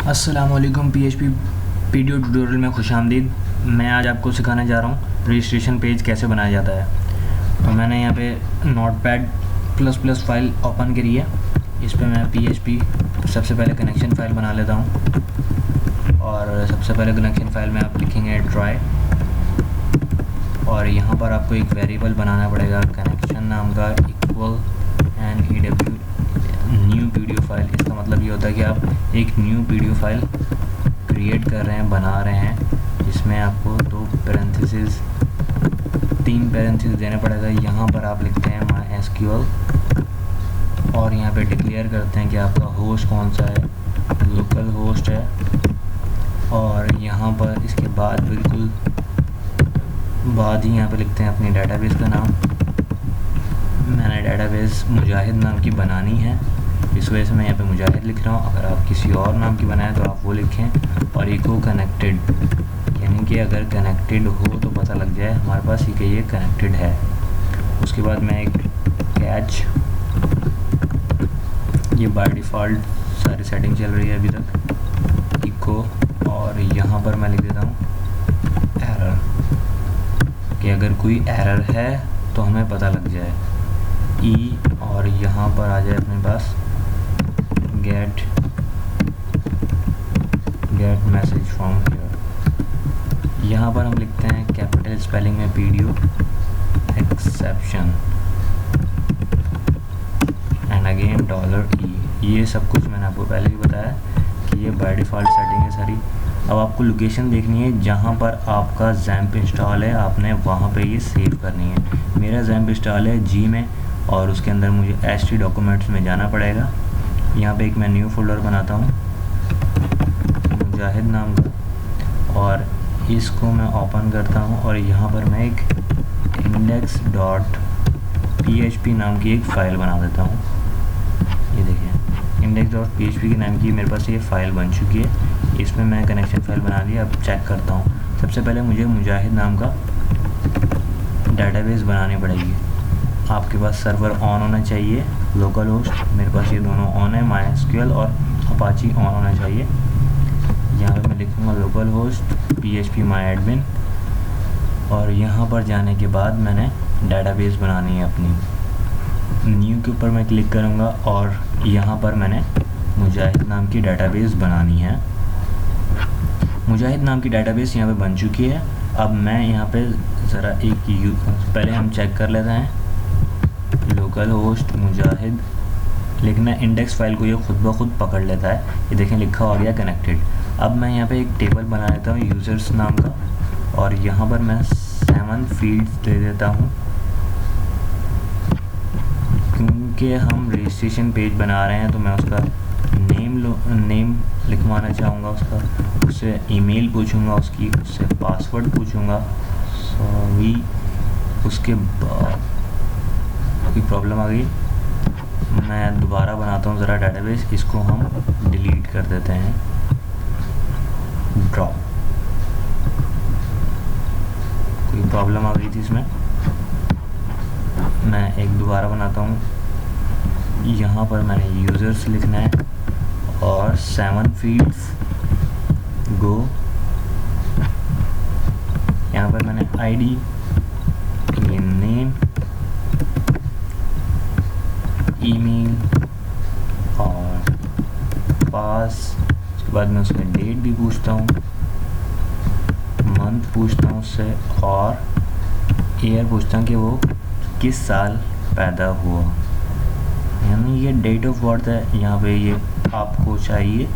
अस्सलामुअलैकुम PHP video tutorial में खुशामदीद। मैं आज आपको सिखाने जा रहा हूँ रजिस्ट्रेशन पेज कैसे बनाया जाता है। तो मैंने यहाँ पे नोटपैड ++ फाइल ओपन करी है। इस पर मैं पीएचपी सबसे पहले कनेक्शन फ़ाइल बना लेता हूँ। और सबसे पहले कनेक्शन फ़ाइल में आप लिखेंगे ट्राई, और यहाँ पर आपको एक वेरिएबल बनाना पड़ेगा कनेक्शन नाम का equal NEW new PDF file. इसका मतलब ये होता है कि आप एक न्यू पीडीएफ फाइल क्रिएट कर रहे हैं, बना रहे हैं, जिसमें आपको 3 पैरेंथेसिस देने पड़ेगा। यहाँ पर आप लिखते हैं MySQL और यहाँ पे डिक्लेयर करते हैं कि आपका होस्ट कौन सा है, लोकल होस्ट है। और यहाँ पर इसके बाद बिल्कुल बाद ही यहाँ पे लिखते हैं अपनी डेटाबेस का नाम। मैंने डेटाबेस मुजाहिद नाम की बनानी है, इस वजह से मैं यहाँ पे मुजाहिद लिख रहा हूँ। अगर आप किसी और नाम की बनाएं तो आप वो लिखें। और इको कनेक्टेड, यानी कि अगर कनेक्टेड हो तो पता लग जाए हमारे पास कि ये कनेक्टेड है। उसके बाद मैं एक कैच, ये बाय डिफ़ॉल्ट सारी सेटिंग चल रही है अभी तक, इको, और यहाँ पर मैं लिख देता हूँ एरर, कि अगर कोई एरर है तो हमें पता लग जाए। और यहाँ पर आ जाए अपने पास गेट मैसेज फ्रॉम हियर। यहाँ पर हम लिखते हैं कैपिटल स्पेलिंग में PDO exception and again $E। ये सब कुछ मैंने आपको पहले ही बताया कि ये बाय डिफ़ॉल्ट सेटिंग है सारी। अब आपको लोकेशन देखनी है जहाँ पर आपका ज़ैम्प इंस्टॉल है, आपने वहाँ पे ये सेव करनी है। मेरा ज़ैम्प इंस्टॉल है G में, और उसके अंदर मुझे HT डॉक्यूमेंट्स में जाना पड़ेगा। यहाँ पे एक मैं न्यू फोल्डर बनाता हूँ मुजाहिद नाम का, और इसको मैं ओपन करता हूँ। और यहाँ पर मैं एक index.php नाम की एक फ़ाइल बना देता हूँ। ये देखिए index.php के नाम की मेरे पास ये फ़ाइल बन चुकी है। इसमें मैं कनेक्शन फ़ाइल बना लिया। अब चेक करता हूँ। सबसे पहले मुझे मुजाहिद नाम का डेटाबेस बनानी पड़ेगी। आपके पास सर्वर ऑन होना चाहिए, लोकल होस्ट, मेरे पास ये दोनों ऑन है, MySQL और अपाची ऑन होना चाहिए। यहाँ पे मैं लिखूँगा लोकल होस्ट PHP MyAdmin, और यहाँ पर जाने के बाद मैंने डेटाबेस बनानी है अपनी। न्यू के ऊपर मैं क्लिक करूँगा और यहाँ पर मैंने मुजाहिद नाम की डेटाबेस बनानी है। मुजाहिद नाम की डेटाबेस यहाँ पे बन चुकी है। अब मैं यहाँ पे ज़रा पहले हम चेक कर लेते हैं। लोकल होस्ट मुजाहिद लिखना, इंडेक्स फाइल को ये खुद ब खुद पकड़ लेता है। ये देखें लिखा हो गया कनेक्टेड। अब मैं यहाँ पे एक टेबल बना लेता हूँ यूज़र्स नाम का, और यहाँ पर मैं 7 फील्ड्स दे देता हूँ, क्योंकि हम रजिस्ट्रेशन पेज बना रहे हैं। तो मैं उसका नेम लिखवाना चाहूँगा, उससे ईमेल पूछूँगा, उससे पासवर्ड पूछूँगा। उसके बाद कोई प्रॉब्लम आ गई, मैं दोबारा बनाता हूँ ज़रा डेटाबेस। इसको हम डिलीट कर देते हैं, ड्रॉप। कोई प्रॉब्लम आ गई थी इसमें, मैं एक दोबारा बनाता हूँ। यहाँ पर मैंने यूज़र्स लिखना है और 7 फील्ड्स गो। यहाँ पर मैंने ID, नेम, ईमेल और पास। उसके बाद मैं उसमें डेट भी पूछता हूँ, मंथ पूछता हूँ उससे, और ईयर पूछता हूँ कि वो किस साल पैदा हुआ। यानी ये डेट ऑफ बर्थ है। यहाँ पे ये आपको चाहिए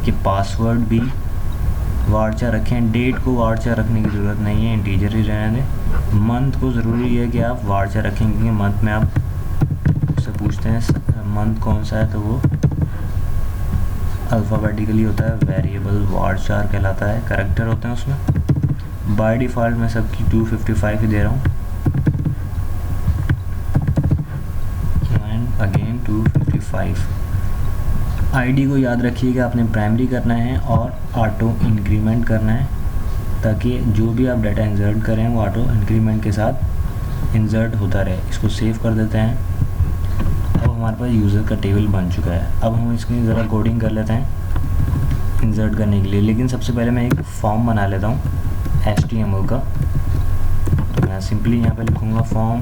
कि पासवर्ड भी वार्चा रखें। डेट को वार्चा रखने की ज़रूरत नहीं है, इंटीजर ही रहने दें। मंथ को ज़रूरी है कि आप वार्चा रखें, क्योंकि मंथ में आप उससे पूछते हैं मंथ कौन सा है, तो वो अल्फ़ाबेटिकली होता है। वेरिएबल वार्चार कहलाता है, करैक्टर होते हैं उसमें। बाय डिफ़ॉल्ट मैं सबकी 255 ही दे रहा हूँ, एंड अगेन 255। ID को याद रखिएगा, आपने प्राइमरी करना है और ऑटो इंक्रीमेंट करना है, ताकि जो भी आप डाटा इंसर्ट करें वो ऑटो इंक्रीमेंट के साथ इंसर्ट होता रहे। इसको सेव कर देते हैं। अब हमारे पास यूज़र का टेबल बन चुका है। अब हम इसकी ज़रा कोडिंग कर लेते हैं। इंसर्ट करने के लिए। लेकिन सबसे पहले मैं एक फॉर्म बना लेता हूँ HTML का। तो मैं सिंपली यहाँ पे लिखूँगा फॉर्म,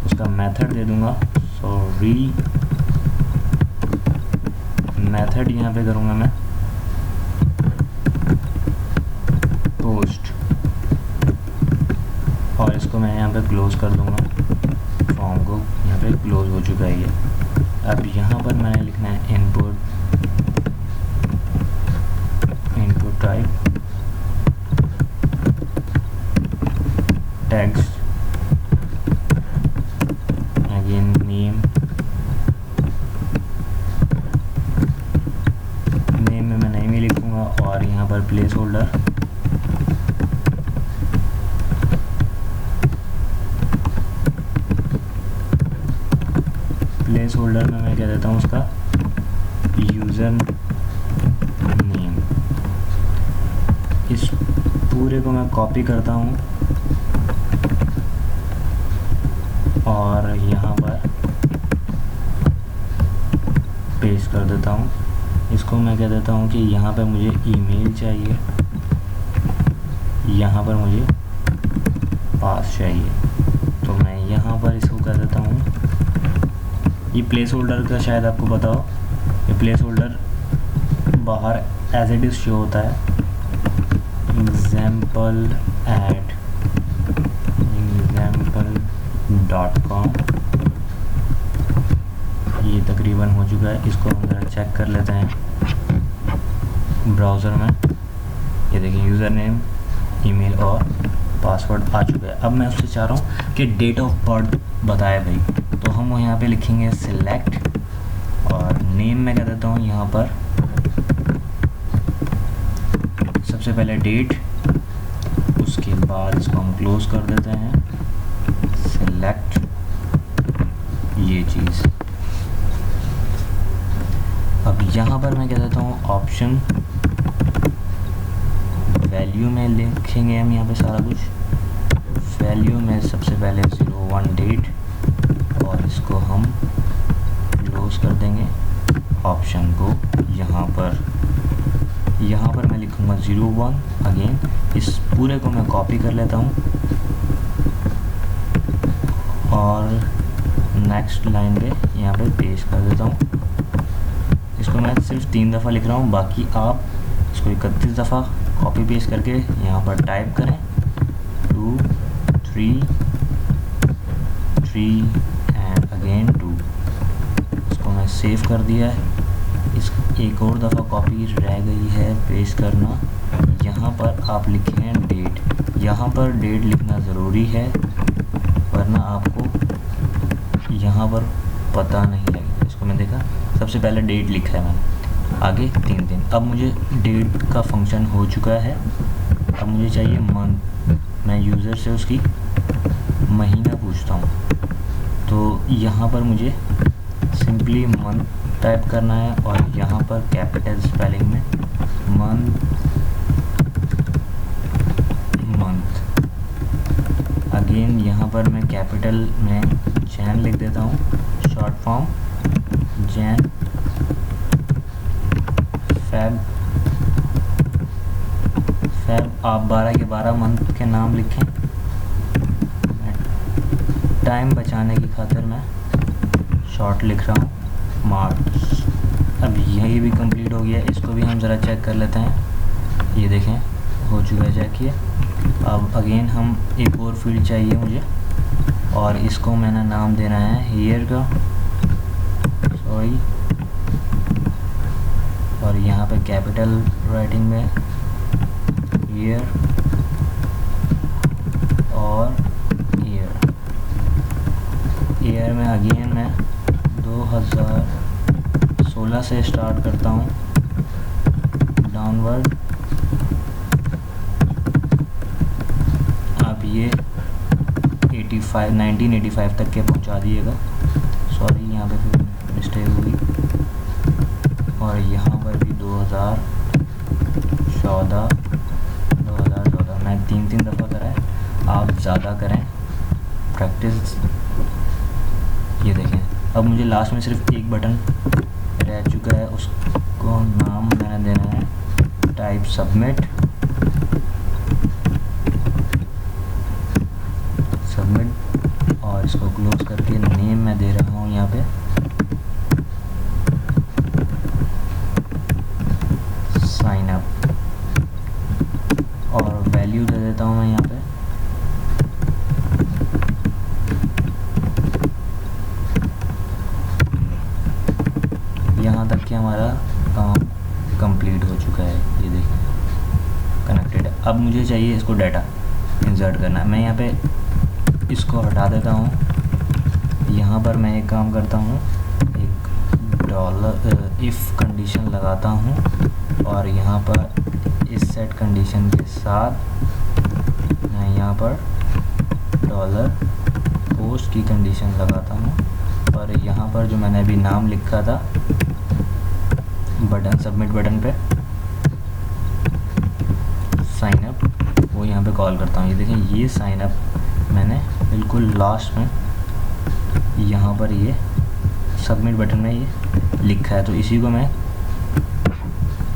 उसका मेथड दे दूँगा, सॉरी मेथड यहाँ पे करूँगा मैं पोस्ट, और इसको मैं यहाँ पे क्लोज़ कर दूँगा। फॉर्म को यहाँ पे क्लोज़ हो चुका है ये। अब यहाँ पर मैंने लिखना है input type text, again name में मैं नेम ही लिखूँगा, और यहाँ पर प्लेस होल्डर में मैं कह देता हूँ उसका यूज़र नेम। इस पूरे को मैं कॉपी करता हूँ और यहाँ पर पेस्ट कर देता हूँ। इसको मैं कह देता हूँ कि यहाँ पर मुझे ईमेल चाहिए, यहाँ पर मुझे पास चाहिए। तो मैं यहाँ पर इसको कह देता हूँ, ये प्लेस होल्डर का शायद आपको पता हो, ये प्लेस होल्डर बाहर एज इट इज़ शो होता है, example.com। ये तकरीबन हो चुका है। इसको हम ज़रा चेक कर लेते हैं ब्राउज़र में। ये देखिए यूज़र नेम, ईमेल और पासवर्ड आ चुका है। अब मैं उससे चाह रहा हूँ कि डेट ऑफ बर्थ बताए भाई, तो हम यहाँ पे लिखेंगे सिलेक्ट, और नेम में कह देता हूँ यहाँ पर सबसे पहले डेट, उसके बाद इसको हम क्लोज कर देते हैं सिलेक्ट, ये चीज़। अब यहाँ पर मैं कह देता हूँ ऑप्शन, वैल्यू में लिखेंगे हम यहाँ पे सारा कुछ। वैल्यू में सबसे पहले 01 डेट, और इसको हम क्लोज कर देंगे ऑप्शन को। यहाँ पर मैं लिखूँगा 01 अगेन। इस पूरे को मैं कॉपी कर लेता हूँ और नेक्स्ट लाइन पे यहाँ पे पेस्ट कर देता हूँ। इसको मैं सिर्फ 3 दफ़ा लिख रहा हूँ, बाकी आप इसको 31 दफ़ा कॉपी पेस्ट करके यहाँ पर टाइप करें 2 3 एंड अगेन 2। इसको मैं सेव कर दिया है। इस एक और दफ़ा कॉपी रह गई है पेस्ट करना। यहाँ पर आप लिखें डेट, यहाँ पर डेट लिखना ज़रूरी है, वरना आपको यहाँ पर पता नहीं लगेगा। इसको मैं देखा, सबसे पहले डेट लिखा है मैंने, आगे 3 दिन। अब मुझे डेट का फंक्शन हो चुका है, अब मुझे चाहिए मंथ। मैं यूज़र से उसकी महीना पूछता हूँ, तो यहाँ पर मुझे सिंपली मंथ टाइप करना है, और यहाँ पर कैपिटल स्पेलिंग में मंथ। अगेन यहाँ पर मैं कैपिटल में जैन लिख देता हूँ, शॉर्ट फॉर्म जैन फैब। आप 12 के 12 मंथ के नाम लिखें। टाइम बचाने की खातिर मैं शॉर्ट लिख रहा हूँ, मार्च। अब यही भी कंप्लीट हो गया, इसको भी हम ज़रा चेक कर लेते हैं। ये देखें हो चुका है, चेक किए। अब अगेन हम एक और फील्ड चाहिए मुझे, और इसको मैंने नाम देना है ईयर का, सॉरी, और यहाँ पे कैपिटल राइटिंग में ईयर और ईयर में अगेन मैं 2016 से स्टार्ट करता हूँ डाउनवर्ड। आप ये 1985 तक के पहुँचा दिएगा। सॉरी, यहाँ पे फिर मिस्टेक हुई। और यहाँ पर भी 2014 मैं 3 दफ़ा करा है, आप ज़्यादा करें प्रैक्टिस। ये देखें, अब मुझे लास्ट में सिर्फ एक बटन रह चुका है, उसको नाम मैंने टाइप सबमिट, और इसको क्लोज करके नेम मैं दे रहा हूँ यहाँ पे साइन अप, और वैल्यू दे देता हूँ मैं यहाँ पे यहाँ तक कि हमारा काम कंप्लीट हो चुका है। ये देखिए कनेक्टेड है। अब मुझे चाहिए इसको डाटा इंसर्ट करना है। मैं यहाँ पे इसको हटा देता हूँ। यहाँ पर मैं एक काम करता हूँ, एक डॉलर इफ़ कंडीशन लगाता हूँ, और यहाँ पर इस सेट कंडीशन के साथ मैं यहाँ पर डॉलर पोस्ट की कंडीशन लगाता हूँ, और यहाँ पर जो मैंने अभी नाम लिखा था बटन, सबमिट बटन पे साइन अप, वो यहाँ पे कॉल करता हूँ। ये देखें, ये साइन अप मैंने बिल्कुल लास्ट में यहाँ पर ये सबमिट बटन में ये लिखा है, तो इसी को मैं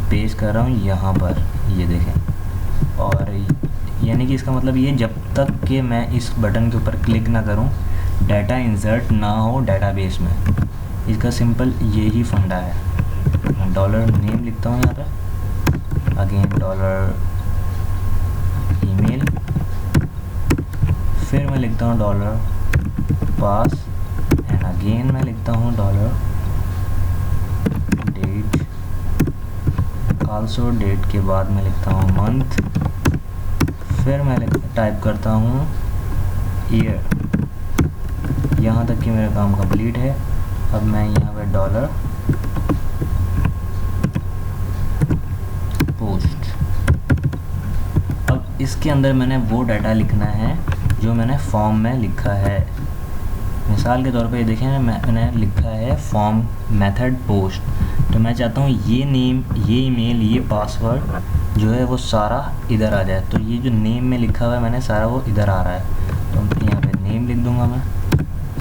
पेस्ट कर रहा हूँ यहाँ पर। ये देखें, और यानी कि इसका मतलब ये, जब तक कि मैं इस बटन के ऊपर क्लिक ना करूँ डाटा इंसर्ट ना हो डाटाबेस में। इसका सिंपल यही फंडा है। डॉलर नेम लिखता हूँ यहाँ पे, अगेन डॉलर ईमेल, फिर मैं लिखता हूँ डॉलर पास, एंड अगेन मैं लिखता हूँ डॉलर डेट, आल्सो डेट के बाद मैं लिखता हूँ मंथ, फिर मैं टाइप करता हूँ ईयर। यहाँ तक कि मेरा काम कंप्लीट है। अब मैं यहाँ पे डॉलर पोस्ट, अब इसके अंदर मैंने वो डाटा लिखना है जो मैंने फॉर्म में लिखा है। मिसाल के तौर पे देखें, मैंने लिखा है फॉर्म मेथड पोस्ट, तो मैं चाहता हूँ ये नेम, ये ईमेल, ये पासवर्ड जो है वो सारा इधर आ जाए। तो ये जो नेम में लिखा हुआ है मैंने सारा, वो इधर आ रहा है, तो यहाँ पे नेम लिख दूँगा मैं।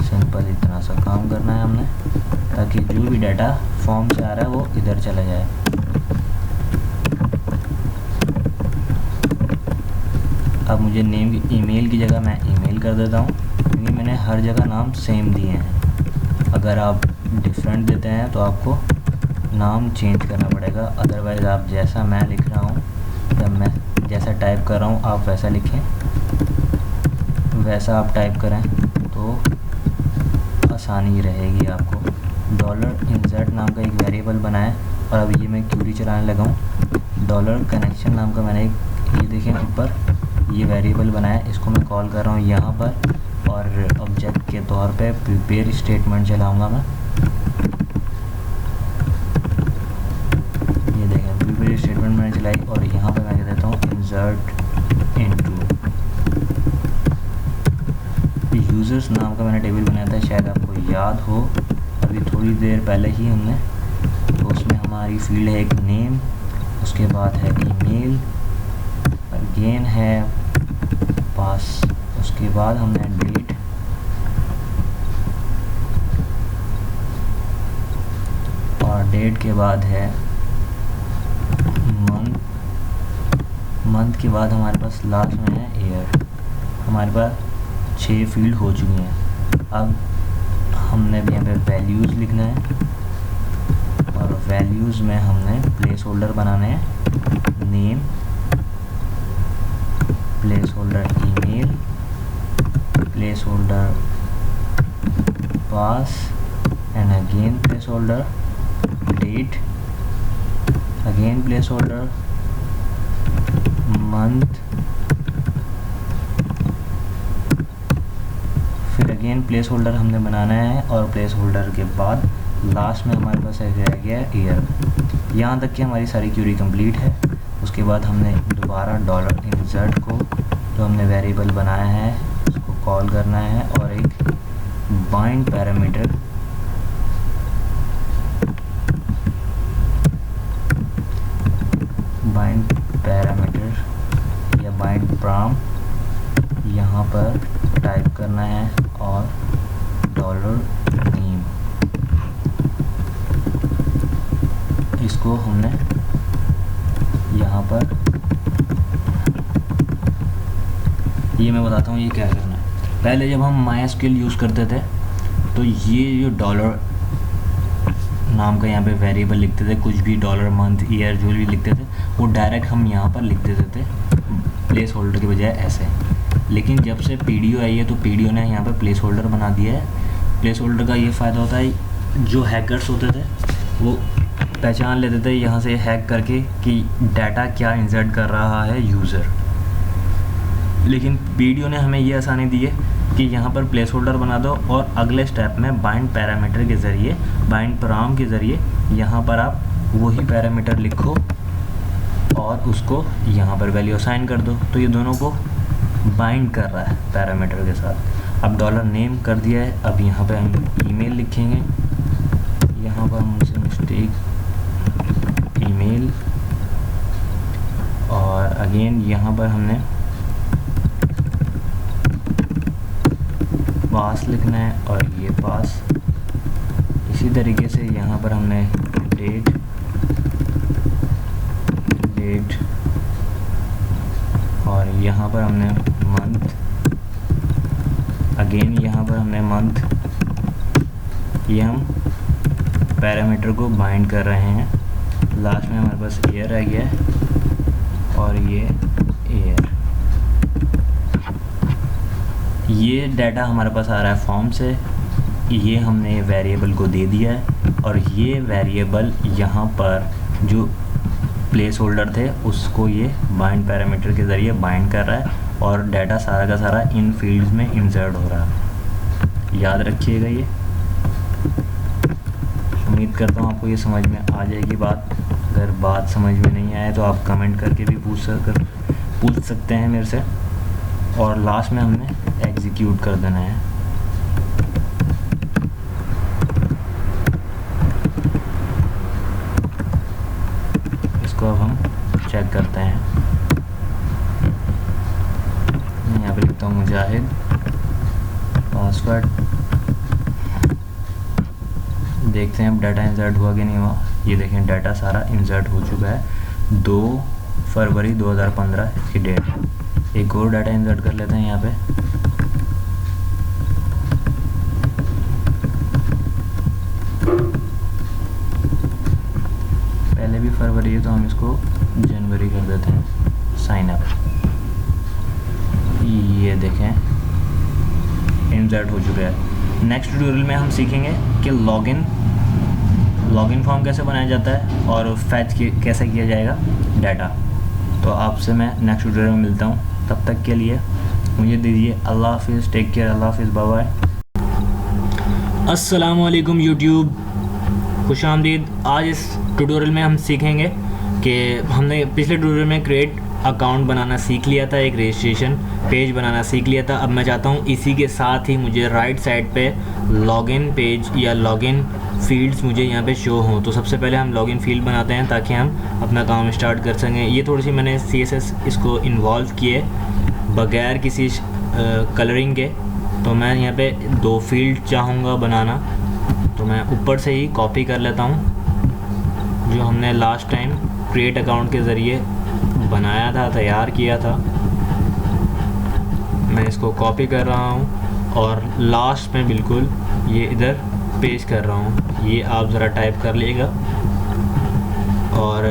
सिंपल इतना सा काम करना है हमने, ताकि जो भी डाटा फॉर्म से आ रहा है वो इधर चला जाए। अब मुझे नेम की, ईमेल की जगह मैं ईमेल कर देता हूँ, क्योंकि मैंने हर जगह नाम सेम दिए हैं। अगर आप डिफरेंट देते हैं तो आपको नाम चेंज करना पड़ेगा, अदरवाइज़ आप जैसा मैं लिख रहा हूँ या मैं जैसा टाइप कर रहा हूँ आप वैसा लिखें, वैसा आप टाइप करें तो आसानी रहेगी आपको। डॉलर इंसर्ट नाम का एक वेरिएबल बनाएं, और अब ये मैं क्यूरी चलाने लगा हूँ। डॉलर कनेक्शन नाम का मैंने एक, ये देखें ऊपर ये वेरिएबल बनाया, इसको मैं कॉल कर रहा हूँ यहाँ पर, और ऑब्जेक्ट के तौर पे प्रिपेयर स्टेटमेंट चलाऊँगा मैं। ये देखें प्रिपेयर स्टेटमेंट मैंने चलाई, और यहाँ पर मैं कह देता हूँ इंसर्ट इनटू यूज़र्स नाम का मैंने टेबल बनाया था, शायद आपको याद हो, अभी थोड़ी देर पहले ही हमने। तो उसमें हमारी फील्ड है एक नेम, उसके बाद है ईमेल, अगेन है पास, उसके बाद हमने डेट, और डेट के बाद है मंथ, मंथ के बाद हमारे पास लास्ट में है ईयर। हमारे पास 6 फील्ड हो चुकी हैं। अब हमने भी यहाँ पे वैल्यूज़ लिखना है, और वैल्यूज़ में हमने प्लेस होल्डर बनाने हैं, name, placeholder email, placeholder pass, and again placeholder date, again placeholder month, फिर अगेन प्लेस होल्डर हमने बनाना है, और प्लेस होल्डर के बाद लास्ट में हमारे पास रह गया ईयर। यहाँ तक कि हमारी सारी क्यूरी कंप्लीट है। उसके बाद हमने दोबारा डॉलर इंसर्ट को, जो हमने वेरिएबल बनाया है, उसको कॉल करना है, और एक बाइंड पैरामीटर, या बाइंड प्राम यहाँ पर टाइप करना है, और डॉलर नेम, इसको हमने यहाँ पर ये मैं बताता हूँ ये क्या करना है। पहले जब हम MySQL यूज़ करते थे तो ये जो डॉलर नाम का यहाँ पे वेरिएबल लिखते थे, कुछ भी डॉलर, मंथ, ईयर जो भी लिखते थे वो डायरेक्ट हम यहाँ पर लिख देते थे प्लेस होल्डर के बजाय ऐसे। लेकिन जब से PDO आई है तो PDO ने यहाँ पर प्लेस होल्डर बना दिया है। प्लेस होल्डर का ये फ़ायदा होता है, जो हैकर्स होते थे वो पहचान लेते थे यहाँ से हैक करके कि डाटा क्या इंसर्ट कर रहा है यूज़र। लेकिन PDO ने हमें ये आसानी दी है कि यहाँ पर प्लेस होल्डर बना दो और अगले स्टेप में बाइंड पैरामीटर के ज़रिए, बाइंड पाराम के ज़रिए यहाँ पर आप वही पैरामीटर लिखो और उसको यहाँ पर वैल्यू असाइन कर दो। तो ये दोनों को बाइंड कर रहा है पैरामीटर के साथ। अब डॉलर नेम कर दिया है, अब यहाँ पे हम ईमेल लिखेंगे। यहाँ पर मुझसे मिस्टेक ईमेल, और अगेन यहाँ पर हमने पास लिखना है और ये पास। इसी तरीके से यहाँ पर हमने डेट और यहाँ पर हमने मंथ, अगेन यहाँ पर हमने मंथ। ये हम पैरामीटर को बाइंड कर रहे हैं। लास्ट में हमारे पास ईयर रह गया है और ये ईयर। ये डाटा हमारे पास आ रहा है फॉर्म से, ये हमने वेरिएबल को दे दिया है और ये वेरिएबल यहाँ पर जो प्लेस होल्डर थे उसको ये बाइंड पैरामीटर के ज़रिए बाइंड कर रहा है और डाटा सारा का सारा इन फील्ड्स में इंसर्ट हो रहा है। याद रखिएगा ये। उम्मीद करता हूँ आपको ये समझ में आ जाएगी बात। अगर बात समझ में नहीं आए तो आप कमेंट करके भी पूछ सकते हैं मेरे से। और लास्ट में हमने एग्जीक्यूट कर देना है। इसको अब हम चेक करते हैं। मैं यहाँ पे लिखता हूँ मुजाहिद, पासवर्ड। देखते हैं अब डाटा इंसर्ट हुआ कि नहीं हुआ। ये देखें डाटा सारा इंसर्ट हो चुका है। 2 फरवरी 2015 इसकी डेट। एक और डाटा इंसर्ट कर लेते हैं यहाँ पे। पहले भी फरवरी है तो हम इसको जनवरी कर देते हैं। साइन अप, ये देखें इंसर्ट हो चुका है। नेक्स्ट ट्यूटोरियल में हम सीखेंगे कि लॉगिन फॉर्म कैसे बनाया जाता है और फैच कैसे किया जाएगा डाटा। तो आपसे मैं नेक्स्ट ट्यूटोरियल में मिलता हूँ। तब तक के लिए मुझे दीजिए अल्लाह हाफिज़, टेक केयर, अल्लाह हाफिज़, बाय बाय। अस्सलाम वालेकुम यूट्यूब, खुश आमदीद। आज इस ट्यूटोरियल में हम सीखेंगे कि हमने पिछले ट्यूटोरियल में क्रिएट अकाउंट बनाना सीख लिया था, एक रजिस्ट्रेशन पेज बनाना सीख लिया था। अब मैं चाहता हूँ इसी के साथ ही मुझे राइट साइड पे लॉगिन पेज या लॉगिन फील्ड्स मुझे यहाँ पे शो हों। तो सबसे पहले हम लॉगिन फील्ड बनाते हैं ताकि हम अपना काम स्टार्ट कर सकें। ये थोड़ी सी मैंने CSS इसको इन्वॉल्व किए बगैर किसी कलरिंग के। तो मैं यहाँ पे 2 फील्ड चाहूँगा बनाना, तो मैं ऊपर से ही कॉपी कर लेता हूँ जो हमने लास्ट टाइम क्रिएट अकाउंट के ज़रिए बनाया था, तैयार किया था। मैं इसको कॉपी कर रहा हूँ और लास्ट में बिल्कुल ये इधर पेस्ट कर रहा हूँ। ये आप ज़रा टाइप कर लीजिएगा। और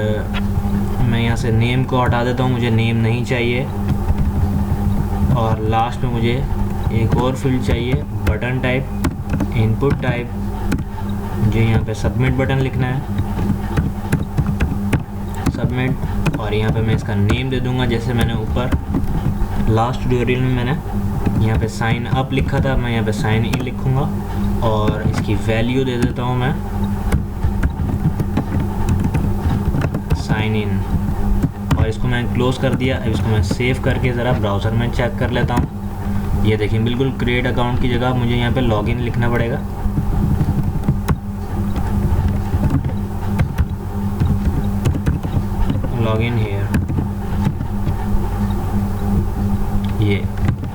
मैं यहाँ से नेम को हटा देता हूँ, मुझे नेम नहीं चाहिए। और लास्ट में मुझे एक और फील्ड चाहिए, बटन टाइप, इनपुट टाइप। मुझे यहाँ पे सबमिट बटन लिखना है, सबमिट। और यहाँ पे मैं इसका नेम दे दूँगा, जैसे मैंने ऊपर लास्ट ट्यूटोरियल में मैंने यहाँ पे साइन अप लिखा था, मैं यहाँ पे साइन इन लिखूँगा। और इसकी वैल्यू दे देता हूँ मैं साइन इन, और इसको मैं क्लोज़ कर दिया। अब इसको मैं सेव करके ज़रा ब्राउज़र में चेक कर लेता हूँ। ये देखिए बिल्कुल क्रिएट अकाउंट की जगह मुझे यहाँ पे लॉगिन लिखना पड़ेगा। लॉगिन हियर, ये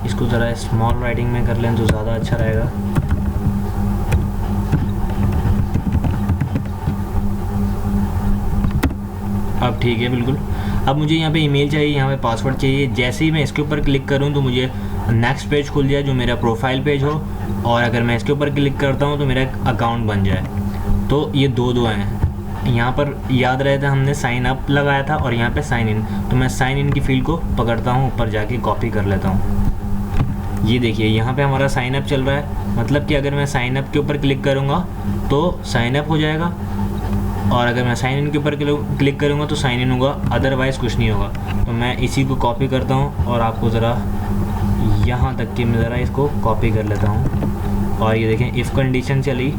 इसको ज़रा स्मॉल राइटिंग में कर लें तो ज़्यादा अच्छा रहेगा। अब ठीक है बिल्कुल। अब मुझे यहाँ पे ईमेल चाहिए, यहाँ पे पासवर्ड चाहिए। जैसे ही मैं इसके ऊपर क्लिक करूँ तो मुझे नेक्स्ट पेज खुल जाए जो मेरा प्रोफाइल पेज हो, और अगर मैं इसके ऊपर क्लिक करता हूँ तो मेरा एक अकाउंट बन जाए। तो ये दो हैं। यहाँ पर याद रहे थे हमने साइन अप लगाया था और यहाँ पे साइन इन, तो मैं साइन इन की फील्ड को पकड़ता हूँ, ऊपर जाके कॉपी कर लेता हूँ। ये देखिए यहाँ पे हमारा साइन अप चल रहा है, मतलब कि अगर मैं साइन अप के ऊपर क्लिक करूँगा तो साइन अप हो जाएगा, और अगर मैं साइन इन के ऊपर क्लिक करूँगा तो साइन इन होगा, अदरवाइज़ कुछ नहीं होगा। तो मैं इसी को कॉपी करता हूँ और आपको ज़रा यहाँ तक कि मैं ज़रा इसको कॉपी कर लेता हूँ। और ये देखें इफ़ कंडीशन चली,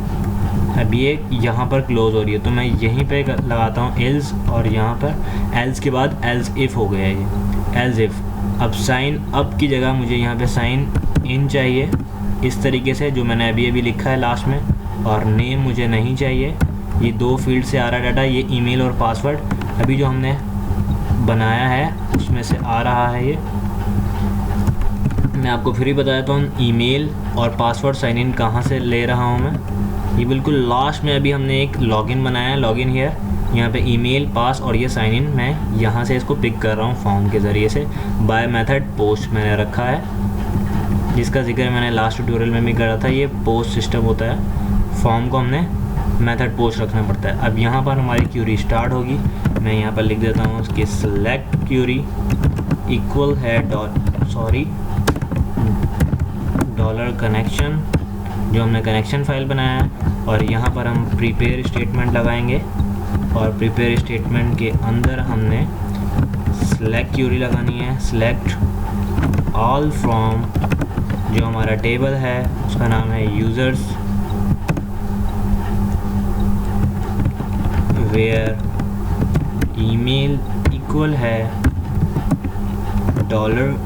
अब ये यहाँ पर क्लोज़ हो रही है, तो मैं यहीं पे लगाता हूँ एल्स, और यहाँ पर एल्स के बाद एल्स इफ़ हो गया है ये, एल्स इफ़। अब साइन अप की जगह मुझे यहाँ पे साइन इन चाहिए इस तरीके से, जो मैंने अभी लिखा है लास्ट में, और नेम मुझे नहीं चाहिए। ये 2 फील्ड से आ रहा डाटा, ये ईमेल और पासवर्ड अभी जो हमने बनाया है उसमें से आ रहा है। ये मैं आपको फिर ही बता देता हूँ ईमेल और पासवर्ड साइन इन कहाँ से ले रहा हूँ मैं। ये बिल्कुल लास्ट में अभी हमने एक लॉगिन बनाया है, लॉगिन हियर, यहाँ पे ईमेल पास और ये साइन इन मैं यहाँ से इसको पिक कर रहा हूँ फॉर्म के ज़रिए से। बाय मेथड पोस्ट मैंने रखा है, जिसका जिक्र मैंने लास्ट ट्यूटोरियल में भी करा था। ये पोस्ट सिस्टम होता है, फॉर्म को हमने मेथड पोस्ट रखना पड़ता है। अब यहाँ पर हमारी क्यूरी स्टार्ट होगी, मैं यहाँ पर लिख देता हूँ कि सिलेक्ट क्यूरी इक्वल है डॉलर कनेक्शन, जो हमने कनेक्शन फाइल बनाया है, और यहाँ पर हम प्रिपेयर स्टेटमेंट लगाएंगे, और प्रिपेयर स्टेटमेंट के अंदर हमने सिलेक्ट क्यूरी लगानी है। सिलेक्ट ऑल फ्रॉम, जो हमारा टेबल है उसका नाम है यूज़र्स, वेयर ईमेल इक्वल है डॉलर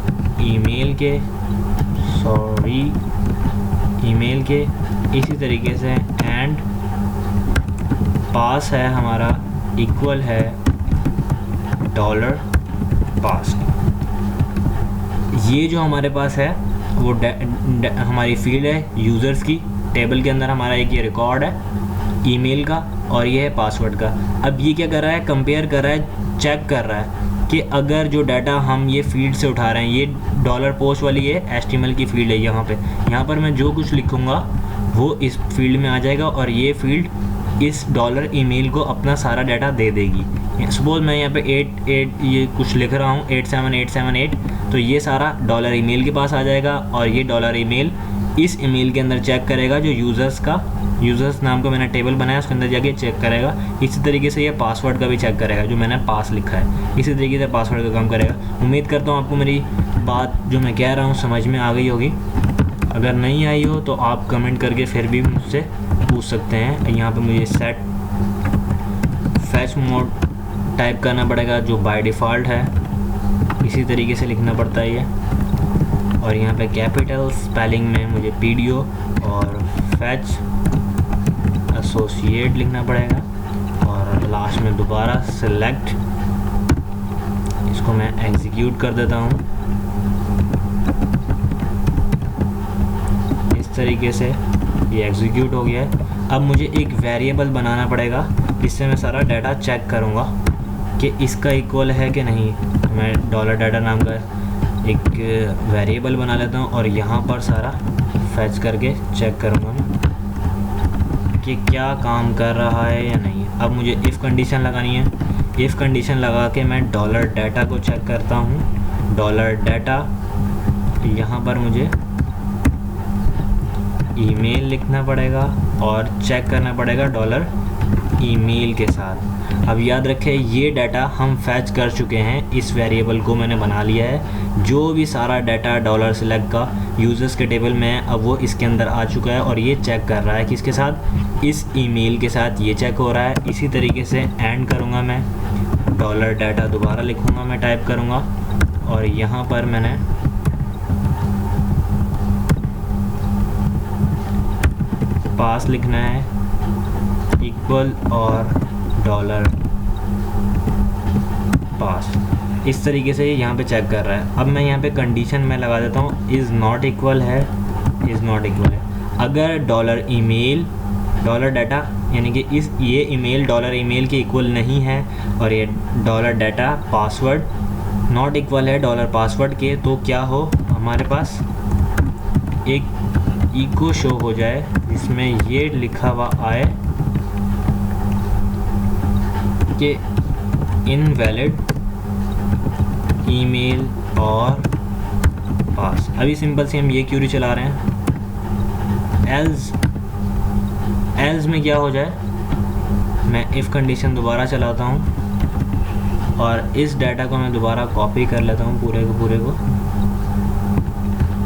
ईमेल के, ईमेल के, इसी तरीके से एंड पास है हमारा इक्वल है डॉलर पास। ये जो हमारे पास है वो हमारी फील्ड है यूज़र्स की, टेबल के अंदर हमारा एक ये रिकॉर्ड है ईमेल का, और ये है पासवर्ड का। अब ये क्या कर रहा है, कंपेयर कर रहा है, चेक कर रहा है कि अगर जो डाटा हम ये फील्ड से उठा रहे हैं, ये डॉलर पोस्ट वाली है HTML की फील्ड है, यहाँ पर मैं जो कुछ लिखूँगा वो इस फील्ड में आ जाएगा, और ये फील्ड इस डॉलर ईमेल को अपना सारा डाटा दे देगी। सपोज मैं यहाँ पे 88 ये कुछ लिख रहा हूँ 87878, तो ये सारा डॉलर ईमेल के पास आ जाएगा, और ये डॉलर ईमेल इस ईमेल के अंदर चेक करेगा, जो यूज़र्स नाम का मैंने टेबल बनाया उसके अंदर जाके चेक करेगा। इसी तरीके से ये पासवर्ड का भी चेक करेगा, जो मैंने पास लिखा है, इसी तरीके से पासवर्ड का काम करेगा। उम्मीद करता हूँ आपको मेरी बात जो मैं कह रहा हूँ समझ में आ गई होगी। अगर नहीं आई हो तो आप कमेंट करके फिर भी मुझसे पूछ सकते हैं। यहाँ पे मुझे सेट फैच मोड टाइप करना पड़ेगा, जो बाय डिफ़ॉल्ट है, इसी तरीके से लिखना पड़ता है ये। और यहाँ पे कैपिटल स्पेलिंग में मुझे PDO और फैच एसोसिएट लिखना पड़ेगा, और लास्ट में दोबारा सिलेक्ट, इसको मैं एग्जीक्यूट कर देता हूँ। इस तरीके से ये एग्जीक्यूट हो गया है। अब मुझे एक वेरिएबल बनाना पड़ेगा, इससे मैं सारा डाटा चेक करूँगा कि इसका इक्वल है कि नहीं। तो मैं डॉलर डाटा नाम का एक वेरिएबल बना लेता हूँ, और यहाँ पर सारा फैच करके चेक करूँगा मैं कि क्या काम कर रहा है या नहीं। अब मुझे इफ़ कंडीशन लगानी है, इफ़ कंडीशन लगा के मैं डॉलर डाटा को चेक करता हूँ। डॉलर डाटा, यहाँ पर मुझे ईमेल लिखना पड़ेगा और चेक करना पड़ेगा डॉलर ईमेल के साथ। अब याद रखें ये डाटा हम फैच कर चुके हैं, इस वेरिएबल को मैंने बना लिया है। जो भी सारा डाटा डॉलर सिलेक्ट का यूज़र्स के टेबल में है, अब वो इसके अंदर आ चुका है, और ये चेक कर रहा है किसके साथ, इस ईमेल के साथ ये चेक हो रहा है। इसी तरीके से एंड करूँगा मैं, डॉलर डाटा दोबारा लिखूँगा, मैं टाइप करूँगा, और यहाँ पर मैंने पास लिखना है इक्वल और डॉलर पास। इस तरीके से यहाँ पे चेक कर रहा है। अब मैं यहाँ पे कंडीशन में लगा देता हूँ इज़ नॉट इक्वल है, इज़ नॉट इक्वल है। अगर डॉलर ईमेल डॉलर डाटा यानी कि ये ईमेल डॉलर ईमेल के इक्वल नहीं है और ये dollar data password not equal है डॉलर पासवर्ड के, तो क्या हो हमारे पास एक इको शो हो जाए जिसमें ये लिखा हुआ आए कि इनवैलिड ईमेल और पास। अभी सिंपल से हम ये क्यूरी चला रहे हैं, एल्स में क्या हो जाए, मैं इफ़ कंडीशन दोबारा चलाता हूँ और इस डाटा को मैं दोबारा कॉपी कर लेता हूँ, पूरे को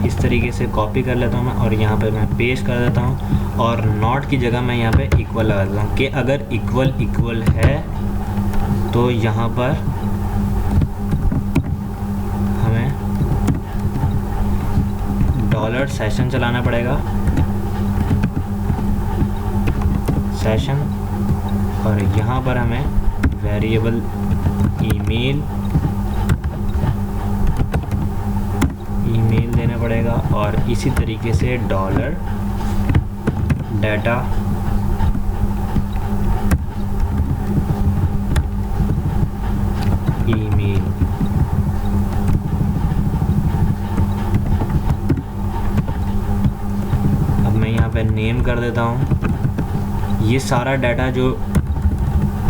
इस तरीके से कॉपी कर लेता हूँ मैं और यहाँ पे मैं पेस्ट कर देता हूँ और नॉट की जगह मैं यहाँ पे इक्वल लगा देता हूँ कि अगर इक्वल है तो यहाँ पर हमें डॉलर सेशन चलाना पड़ेगा, सेशन, और यहाँ पर हमें वेरिएबल ईमेल देना पड़ेगा और इसी तरीके से डॉलर डाटा ईमेल। अब मैं यहाँ पे नेम कर देता हूँ। ये सारा डाटा जो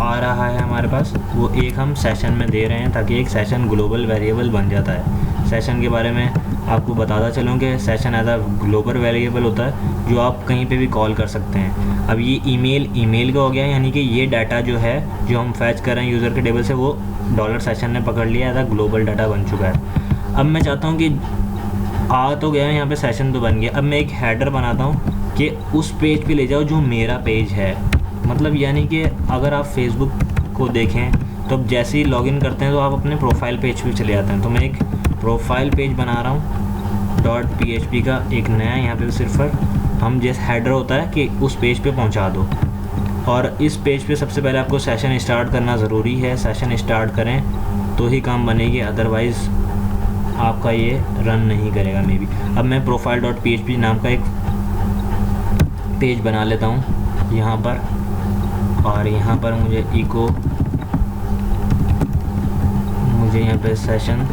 आ रहा है हमारे पास वो एक हम सेशन में दे रहे हैं ताकि एक सेशन ग्लोबल वेरिएबल बन जाता है। सेशन के बारे में आपको बताता चलूँ कि session as a global variable होता है जो आप कहीं पे भी कॉल कर सकते हैं। अब ये ईमेल का हो गया, यानी कि ये डाटा जो है जो हम फैच कर रहे हैं यूज़र के टेबल से वो डॉलर सेशन ने पकड़ लिया, एज अ ग्लोबल डाटा बन चुका है। अब मैं चाहता हूँ कि आ तो गया यहाँ पे सेशन तो बन गया, अब मैं एक हेडर बनाता हूँ कि उस पेज पे ले जाओ जो मेरा पेज है। मतलब यानी कि अगर आप फेसबुक को देखें तो अब जैसे ही लॉगिन करते हैं तो आप अपने प्रोफाइल पेज पे चले जाते हैं। तो मैं एक प्रोफाइल पेज बना रहा हूँ .php का एक नया, यहाँ पे सिर्फ हम जैसे हेडर होता है कि उस पेज पे पहुँचा दो। और इस पेज पे सबसे पहले आपको सेशन स्टार्ट करना ज़रूरी है, सेशन स्टार्ट करें तो ही काम बनेगी, अदरवाइज़ आपका ये रन नहीं करेगा मे बी। अब मैं profile.php नाम का एक पेज बना लेता हूँ यहाँ पर, और यहाँ पर मुझे यहाँ पे सेशन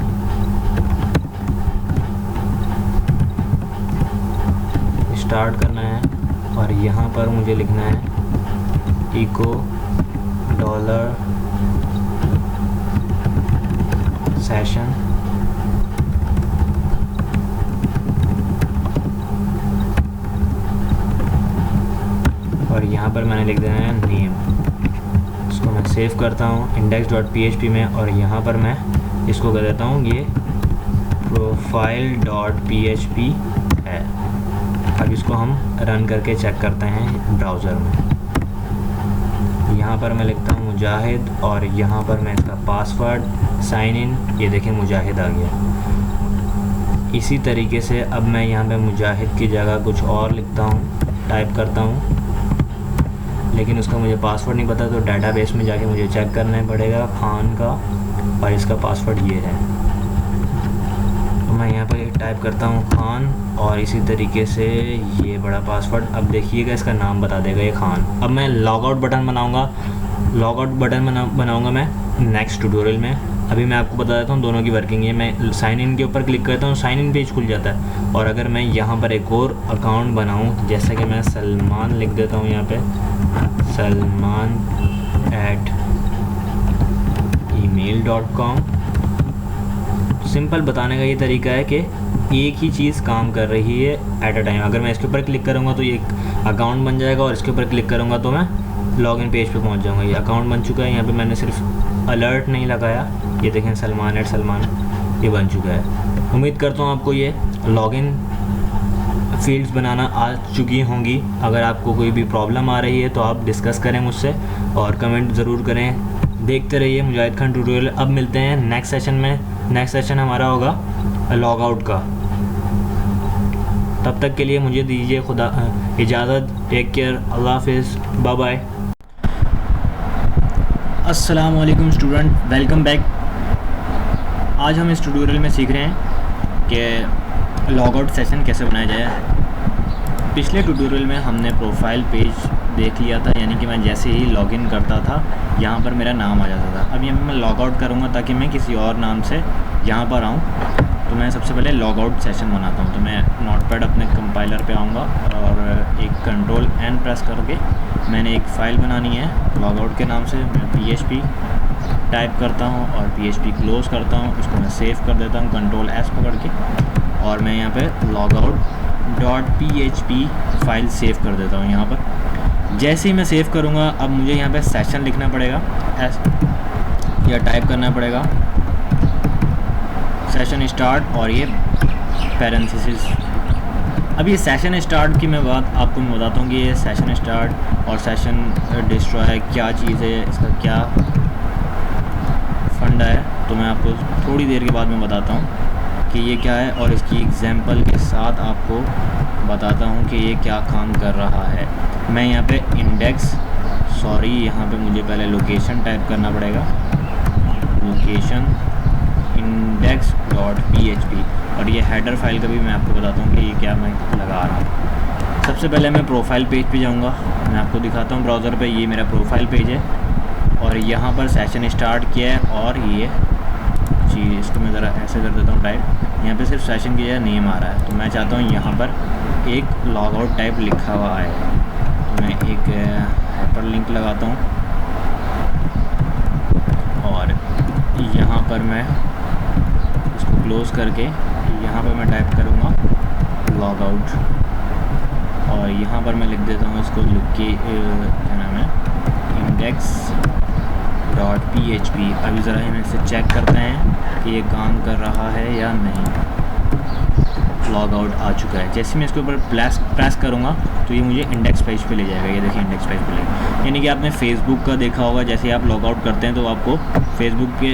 स्टार्ट करना है और यहाँ पर मुझे लिखना है इको डॉलर सेशन, और यहाँ पर मैंने लिख देना है नेम। इसको मैं सेव करता हूँ index.php में और यहाँ पर मैं इसको कर देता हूँ ये profile.php है। अब इसको हम रन करके चेक करते हैं ब्राउज़र में। यहाँ पर मैं लिखता हूँ मुजाहिद और यहाँ पर मैं इसका पासवर्ड साइन इन, ये देखें मुजाहिद आ गया। इसी तरीके से अब मैं यहाँ पे मुजाहिद की जगह कुछ और लिखता हूँ, टाइप करता हूँ, लेकिन उसका मुझे पासवर्ड नहीं पता तो डाटाबेस में जाके मुझे चेक करना पड़ेगा खान का, और इसका पासवर्ड ये है। तो मैं यहाँ पर टाइप करता हूँ खान और इसी तरीके से ये बड़ा पासवर्ड। अब देखिएगा इसका नाम बता देगा ये खान। अब मैं लॉगआउट बटन बनाऊँगा मैं नेक्स्ट ट्यूटोरियल में। अभी मैं आपको बता देता हूँ दोनों की वर्किंग है। मैं साइन इन के ऊपर क्लिक करता हूँ, साइन इन पेज खुल जाता है। और अगर मैं यहाँ पर एक और अकाउंट बनाऊँ, जैसे कि मैं सलमान लिख देता हूँ यहाँ पे, salman@email.com। सिंपल बताने का ये तरीका है कि एक ही चीज़ काम कर रही है एट अ टाइम। अगर मैं इसके ऊपर क्लिक करूँगा तो ये एक अकाउंट बन जाएगा और इसके ऊपर क्लिक करूँगा तो मैं लॉगिन पेज पे पहुँच जाऊँगा। ये अकाउंट बन चुका है। यहाँ पे मैंने सिर्फ अलर्ट नहीं लगाया, ये देखें सलमान ये बन चुका है। उम्मीद करता हूँ आपको ये लॉगिन फील्ड्स बनाना आ चुकी होंगी। अगर आपको कोई भी प्रॉब्लम आ रही है तो आप डिस्कस करें मुझसे और कमेंट ज़रूर करें। देखते रहिए मुजाहिद खान ट्यूटोरियल। अब मिलते हैं नेक्स्ट सेशन में। नेक्स्ट सेशन हमारा होगा लॉग आउट का। तब तक के लिए मुझे दीजिए खुदा इजाज़त। टेक केयर, अल्लाह हाफिज़, बाय बाय। अस्सलाम वालेकुम स्टूडेंट, वेलकम बैक। आज हम इस ट्यूटोरियल में सीख रहे हैं कि लॉग आउट सेशन कैसे बनाया जाए। पिछले ट्यूटोरियल में हमने प्रोफाइल पेज देख लिया था, यानी कि मैं जैसे ही लॉगिन करता था यहाँ पर मेरा नाम आ जाता था। अब यहाँ पर मैं लॉग आउट करूँगा ताकि मैं किसी और नाम से यहाँ पर आऊँ, तो मैं सबसे पहले लॉग आउट सेशन बनाता हूँ। तो मैं नोटपैड अपने कंपाइलर पे आऊँगा और एक कंट्रोल एन प्रेस करके मैंने एक फ़ाइल बनानी है लॉग आउट के नाम से। मैं PHP टाइप करता हूँ और PHP क्लोज़ करता हूँ, इसको मैं सेव कर देता हूँ कंट्रोल S पकड़ के, और मैं यहाँ पे log out dot PHP file save कर देता हूँ यहाँ पर। जैसे ही मैं सेव करूँगा अब मुझे यहाँ पे सेशन लिखना पड़ेगा या टाइप करना पड़ेगा सेशन स्टार्ट और ये पैरेंथेसिस। अब ये सेशन स्टार्ट की मैं बताता हूँ कि ये सेशन स्टार्ट और सेशन डिस्ट्रॉय क्या चीज़ है, इसका क्या फंडा है, तो मैं आपको थोड़ी देर के बाद में बताता हूँ कि ये क्या है, और इसकी एग्जांपल के साथ आपको बताता हूँ कि ये क्या काम कर रहा है। मैं यहाँ पे यहाँ पे मुझे पहले लोकेशन टाइप करना पड़ेगा, लोकेशन index.php, और ये हेडर फाइल का भी मैं आपको बताता हूँ कि ये क्या मैं लगा रहा हूँ। सबसे पहले मैं प्रोफाइल पेज पे जाऊँगा, मैं आपको दिखाता हूँ ब्राउज़र पे, ये मेरा प्रोफाइल पेज है और यहाँ पर सेशन स्टार्ट किया है, और ये जी इसको मैं ज़रा ऐसे कर देता हूँ टाइप। यहाँ पे सिर्फ सेशन की जगह नेम आ रहा है, तो मैं चाहता हूँ यहाँ पर एक लॉग आउट टाइप लिखा हुआ आए, तो मैं एक हाइपर लिंक लगाता हूँ और यहाँ पर मैं इसको क्लोज़ करके यहाँ पर मैं टाइप करूँगा लॉग आउट, और यहाँ पर मैं लिख देता हूँ इसको क्या नाम है index.php। अभी ज़रा हम इसे चेक करते हैं कि ये काम कर रहा है या नहीं। लॉग आउट आ चुका है। जैसे मैं इसके ऊपर प्रेस करूँगा तो ये मुझे इंडेक्स पेज पे ले जाएगा। ये देखिए इंडेक्स पेज पे ले, यानी कि आपने फेसबुक का देखा होगा, जैसे आप लॉग आउट करते हैं तो आपको फेसबुक के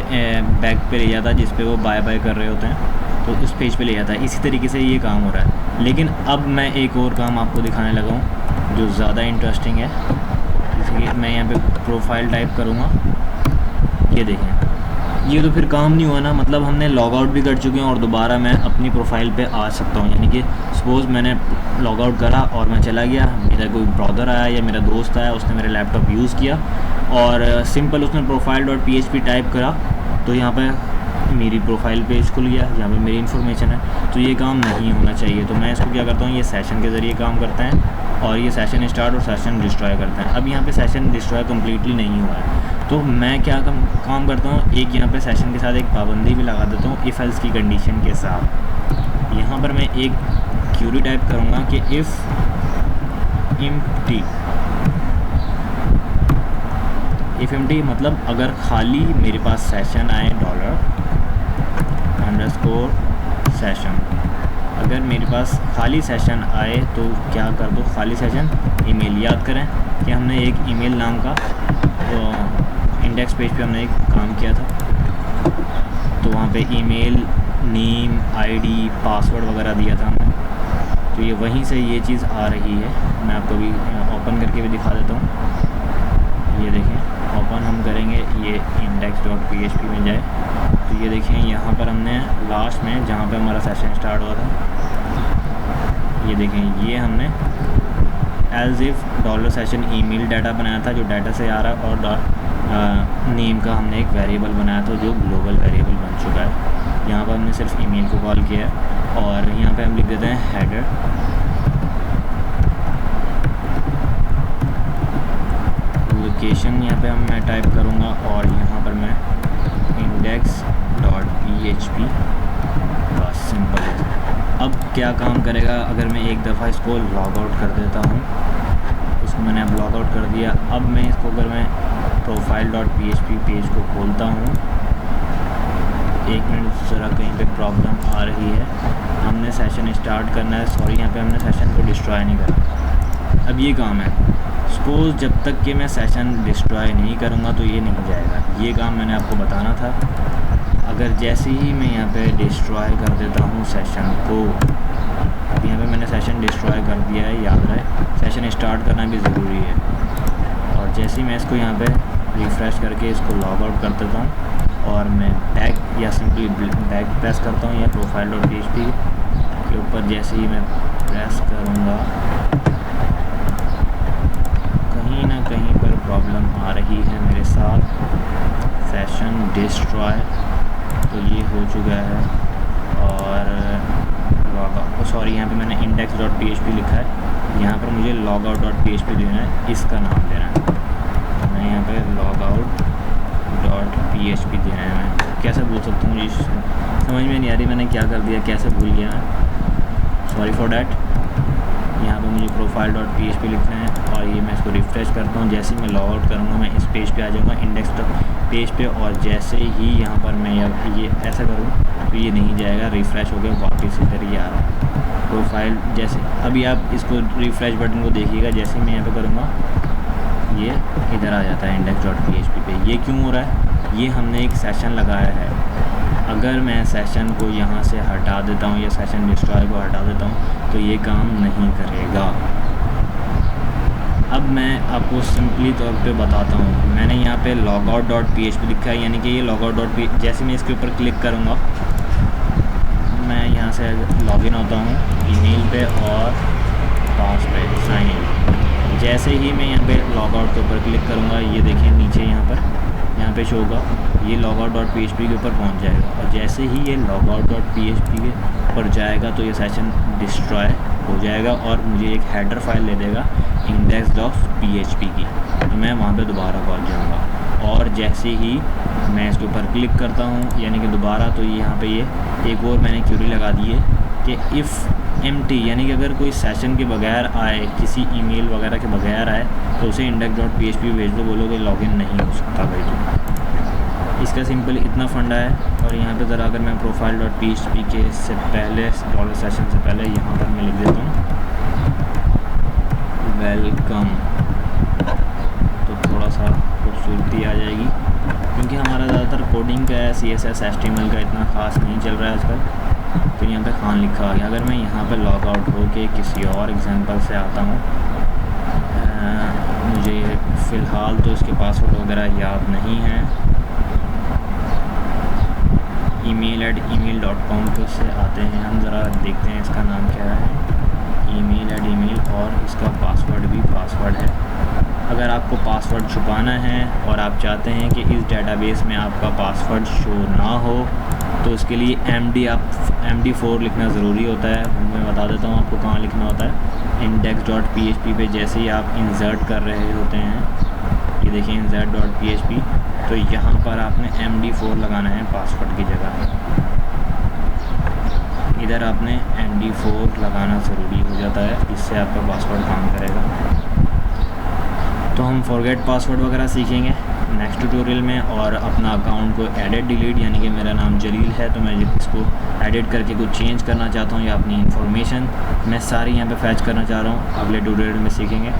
बैक पे ले जाता है जिस पे वो बाय बाय कर रहे होते हैं, तो उस पेज पे ले जाता है। इसी तरीके से ये काम हो रहा है। लेकिन अब मैं एक और काम आपको दिखाने लगा हूँ जो ज़्यादा इंटरेस्टिंग है। जैसे कि मैं यहाँ पे प्रोफाइल टाइप करूँगा, ये देखें, ये तो फिर काम नहीं हुआ ना, मतलब हमने लॉग आउट भी कर चुके हैं और दोबारा मैं अपनी प्रोफाइल पे आ सकता हूँ। यानी कि सपोज़ मैंने लॉग आउट करा और मैं चला गया, मेरा कोई ब्रदर आया या मेरा दोस्त आया, उसने मेरा लैपटॉप यूज़ किया और सिंपल उसने profile.php टाइप करा, तो यहाँ पे मेरी प्रोफाइल पेज खुल गया जहाँ पे मेरी इन्फॉर्मेशन है। तो ये काम नहीं होना चाहिए। तो मैं इसको क्या करता हूँ, ये सेशन के ज़रिए काम करते हैं और ये सेशन स्टार्ट और सेशन डिस्ट्रॉय करते हैं। अब यहाँ पे सेशन डिस्ट्रॉय कम्प्लीटली नहीं हुआ है, तो मैं क्या काम करता हूँ, एक यहाँ पे सेशन के साथ एक पाबंदी भी लगा देता हूँ इफ़ एल्स की कंडीशन के साथ। यहाँ पर मैं एक क्यूरी टाइप करूँगा कि इफ़ एम्प्टी मतलब अगर खाली मेरे पास सेशन आए $_सेशन, अगर मेरे पास खाली सेशन आए तो क्या कर दो, खाली सेशन ईमेल। याद करें कि हमने एक ईमेल नाम का इंडेक्स पेज पे हमने एक काम किया था, तो वहाँ पे ईमेल नेम आईडी पासवर्ड वगैरह दिया था हमने, तो ये वहीं से ये चीज़ आ रही है। मैं आपको भी ओपन करके भी दिखा देता हूँ। ये देखें, ओपन हम करेंगे, ये index.php में जाए तो ये देखें यहाँ पर हमने लास्ट में जहाँ पे हमारा सेशन स्टार्ट हुआ था, ये देखें ये हमने as if $session email data बनाया था जो डाटा से आ रहा है, और नेम का हमने एक वेरिएबल बनाया था जो ग्लोबल वेरिएबल बन चुका है। यहाँ पर हमने सिर्फ ईमेल को कॉल किया है और यहाँ पे हम लिख देते हैं हेडर। लोकेशन यहाँ पे मैं टाइप करूँगा और यहाँ पर मैं index.php, बस सिंपल है। अब क्या काम करेगा, अगर मैं एक दफ़ा इसको लॉग आउट कर देता हूँ, उसको मैंने अब लॉग आउट कर दिया। अब मैं इसको अगर मैं profile.php पेज को खोलता हूँ, एक मिनट ज़रा कहीं पे प्रॉब्लम आ रही है, हमने सेशन स्टार्ट करना है, सॉरी यहाँ पे हमने सेशन को डिस्ट्रॉय नहीं करा। अब ये काम है, सपोज़ जब तक कि मैं सेशन डिस्ट्रॉय नहीं करूँगा तो ये नहीं जाएगा। ये काम मैंने आपको बताना था। अगर जैसे ही मैं यहाँ पे डिस्ट्रॉय कर देता हूँ सेशन को, अब यहाँ पे मैंने सेशन डिस्ट्रॉय कर दिया है, याद रहे सेशन स्टार्ट करना भी ज़रूरी है। और जैसे ही मैं इसको यहाँ पे रिफ़्रेश करके इसको लॉग आउट कर देता हूँ और मैं बैक या सिंपली बैक प्रेस करता हूँ, या profile.php के ऊपर जैसे ही मैं प्रेस करूँगा प्रॉब्लम आ रही है मेरे साथ। सेशन डिस्ट्रॉय, तो ये हो चुका है। और सॉरी, यहाँ पे मैंने index.php लिखा है, यहाँ पर मुझे logout.php देना है, इसका नाम देना है। तो मैं यहाँ पे logout.php देना है। मैं कैसे बोल सकता हूँ, मुझे समझ में नहीं आ रही मैंने क्या कर दिया, कैसे भूल गया, सॉरी फॉर डैट। यहाँ पे मुझे profile.php लिखना है और ये मैं इसको रिफ़्रेश करता हूँ। जैसे ही मैं लॉग आउट करूँगा मैं इस पेज पे आ जाऊँगा, इंडेक्स पेज पे, और जैसे ही यहाँ पर मैं ये ऐसा करूँ तो ये नहीं जाएगा, रिफ़्रेश हो गया वापस इधर ही आ रहा है प्रोफाइल। जैसे अभी आप इसको रिफ़्रेश बटन को देखिएगा, जैसे ही मैं यहाँ पे करूँगा ये इधर आ जाता है index.php पे। ये क्यों हो रहा है, ये हमने एक सेशन लगाया है। अगर मैं सेशन को यहाँ से हटा देता हूँ या सेशन डिस्ट्रॉय को हटा देता हूँ तो ये काम नहीं करेगा। अब मैं आपको सिंपली तौर पे बताता हूँ। मैंने यहाँ पे logout.php लिखा है, यानी कि ये logout.php, जैसे मैं इसके ऊपर क्लिक करूँगा मैं यहाँ से लॉगिन होता हूँ ईमेल पे और पास पे साइन इन। जैसे ही मैं यहाँ पे लॉगआउट के ऊपर क्लिक करूँगा, ये देखिए नीचे यहाँ पे शो होगा, ये logout.php के ऊपर पहुँच जाएगा। और जैसे ही ये logout.php के ऊपर जाएगा तो ये सेशन डिस्ट्रॉय हो जाएगा और मुझे एक हेडर फाइल दे देगा index.php की, तो मैं वहाँ पे दोबारा पहुँच जाऊँगा। और जैसे ही मैं इसके ऊपर क्लिक करता हूँ यानी कि दोबारा, तो यहाँ पे ये एक और मैंने क्वेरी लगा दी है कि इफ़ एम्प्टी, यानी कि अगर कोई सेशन के बगैर आए, किसी ईमेल वगैरह के बगैर आए तो उसे index.php भेज दो, बोलोगे लॉगिन नहीं हो सकता भाई। तो इसका सिंपल इतना फंडा है। और यहाँ पे ज़रा अगर मैं profile.php के से पहले डॉलर सेशन से पहले यहाँ पर मैं लिख देता हूँ वेलकम, तो थोड़ा सा खूबसूरती आ जाएगी, क्योंकि हमारा ज़्यादातर कोडिंग का है, CSS HTML का इतना ख़ास नहीं चल रहा है आजकल। तो यहाँ पे खान लिखा आ गया। अगर मैं यहाँ पे लॉग आउट होके किसी और एग्जांपल से आता हूँ, मुझे फ़िलहाल तो इसके पासवर्ड वगैरह याद नहीं है, email@email.com पे से आते हैं हम, ज़रा देखते हैं इसका नाम क्या है, email@email, और इसका पासवर्ड भी पासवर्ड है। अगर आपको पासवर्ड छुपाना है और आप चाहते हैं कि इस डेटाबेस में आपका पासवर्ड शो ना हो, तो इसके लिए MD4 लिखना ज़रूरी होता है। मैं बता देता हूँ आपको कहाँ लिखना होता है। index.php पे जैसे ही आप इंसर्ट कर रहे होते हैं, ये देखिए insert.php, तो यहाँ पर आपने MD4 लगाना है पासवर्ड की जगह। इधर आपने MD4 लगाना ज़रूरी हो जाता है, इससे आपका पासवर्ड काम करेगा। तो हम फॉरगेट पासवर्ड वगैरह सीखेंगे नेक्स्ट ट्यूटोरियल में। और अपना अकाउंट को एडिट डिलीट, यानी कि मेरा नाम जलील है तो मैं इसको एडिट करके कुछ चेंज करना चाहता हूँ या अपनी इन्फॉर्मेशन मैं सारी यहाँ पे फैच करना चाह रहा हूँ, अगले ट्यूटोरियल में सीखेंगे।